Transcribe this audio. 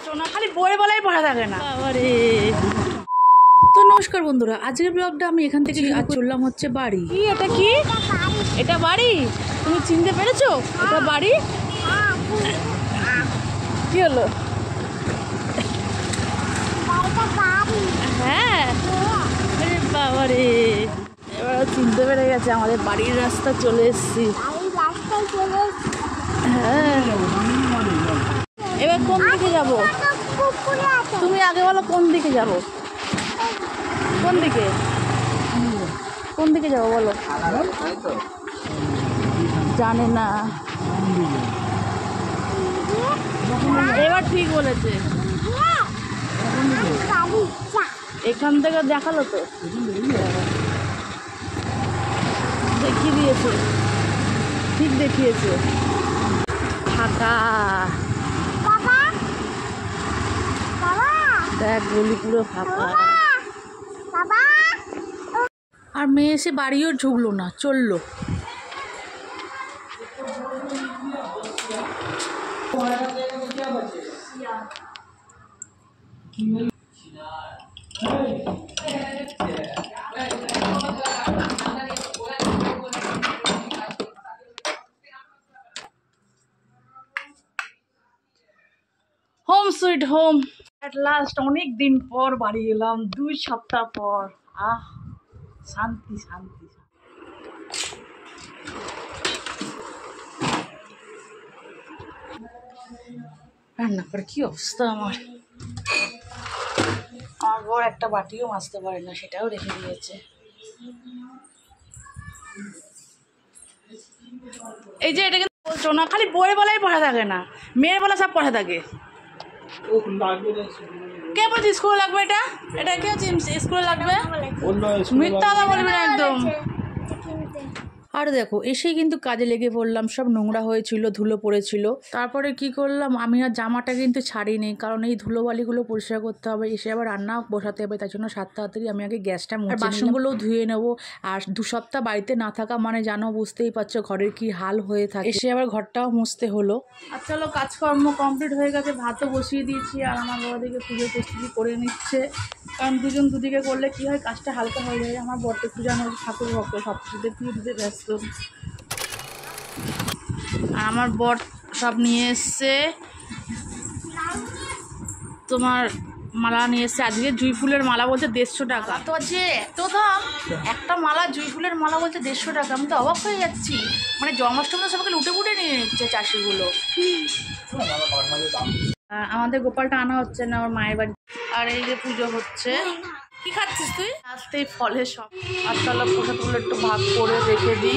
সোনা খালি বই বলাই পড়া থাকে না। আরে তো নমস্কার বন্ধুরা, আজকের ব্লগটা আমি এখান থেকে চললাম হচ্ছে বাড়ি। কি এটা? কি এটা বাড়ি? তুমি চিনতে পেরেছো এটা বাড়ি? কি হলো? হ্যাঁ, আরে বাবা রে, এবার চিনতে পেরে গেছে। আমাদের বাড়ির রাস্তা চলে এসছি। হ্যাঁ, এবার কোন দিকে যাব? তুমি আগে বলো কোন দিকে যাব? কোন দিকে কোন দিকে যাবো বলো? জানে না। এবার ঠিক বলেছে। এখান থেকে দেখালো তো, দেখিয়ে দিয়েছে, ঠিক দেখিয়েছে। ফাঁকা দেখ, গলি পুরো ফাঁকা। আর মেয়ে এসে বাড়িও ঢুকলো না, চললো। Home sweet home at last. অনেক দিন পর বাড়ি এলাম, 2 সপ্তাহ পর। আহ, শান্তি শান্তি। রান্না করে কি অবস্থা আমার বর একটা বাটিও মাজতে পারে না, সেটাও রেখে দিয়েছে। এই যে এটা কিন্তু বলছো না, খালি বই বলাই পড়া থাকে না, মেয়ের বলা সব পড়া থাকে। কে বলছি স্কুলে লাগবে? এটা এটা কে স্কুলে লাগবে? মিথ্যা কথা বলবি না একদম। আর দেখো, এসেই কিন্তু কাজে লেগে পড়লাম। সব নোংরা হয়েছিল, ধুলো পড়েছিল। তারপরে কি করলাম, আমি আর জামাটা কিন্তু ছাড়িনি, কারণ এই ধুলোবালিগুলো পরিষ্কার করতে হবে, এসে আবার রান্না বসাতে হবে। তার জন্য তাড়াতাড়ি আমি আগে গ্যাসটা মুছে নিলাম, বাসনগুলোও ধুয়ে নেবো। আর 2 সপ্তাহ বাড়িতে না থাকা মানে জানো, বুঝতেই পারছো ঘরের কি হাল হয়ে থাকে। এসে আবার ঘরটাও মুছতে হলো। আর চলো, কাজকর্ম কমপ্লিট হয়ে গেছে, ভাতও বসিয়ে দিয়েছি। আর আমার বাবা দিকে পুজোর প্রস্তুতি করে নিচ্ছে, কারণ দুজন দুদিকে করলে কি হয়, কাজটা হালকা হয়ে যায়। আমার বরটা একটু জানো ঠাকুর ভক্ত, সব কিছুতে পুজো দিতে ব্যস্ত। আর আমার বর সব নিয়ে এসছে, তোমার মালা নিয়ে এসছে। আজকে জুঁই ফুলের মালা বলছে 150 টাকা। তো আছে এত দাম, একটা মালা জুঁই ফুলের মালা বলছে 150 টাকা। আমি তো অবাক হয়ে যাচ্ছি। মানে জন্মাষ্টমীতে সবাইকে লুটে ফুটে নিয়ে নিচ্ছে চাষিগুলো। আমাদের গোপালটা আনা হচ্ছে না, আমার মায়ের বাড়ি। আর এই যে পুজো হচ্ছে। কি খাচ্ছিস তুই? আসতেই ফলে সব। আর চলো প্রসাদগুলো একটু ভাগ করে রেখে দিই।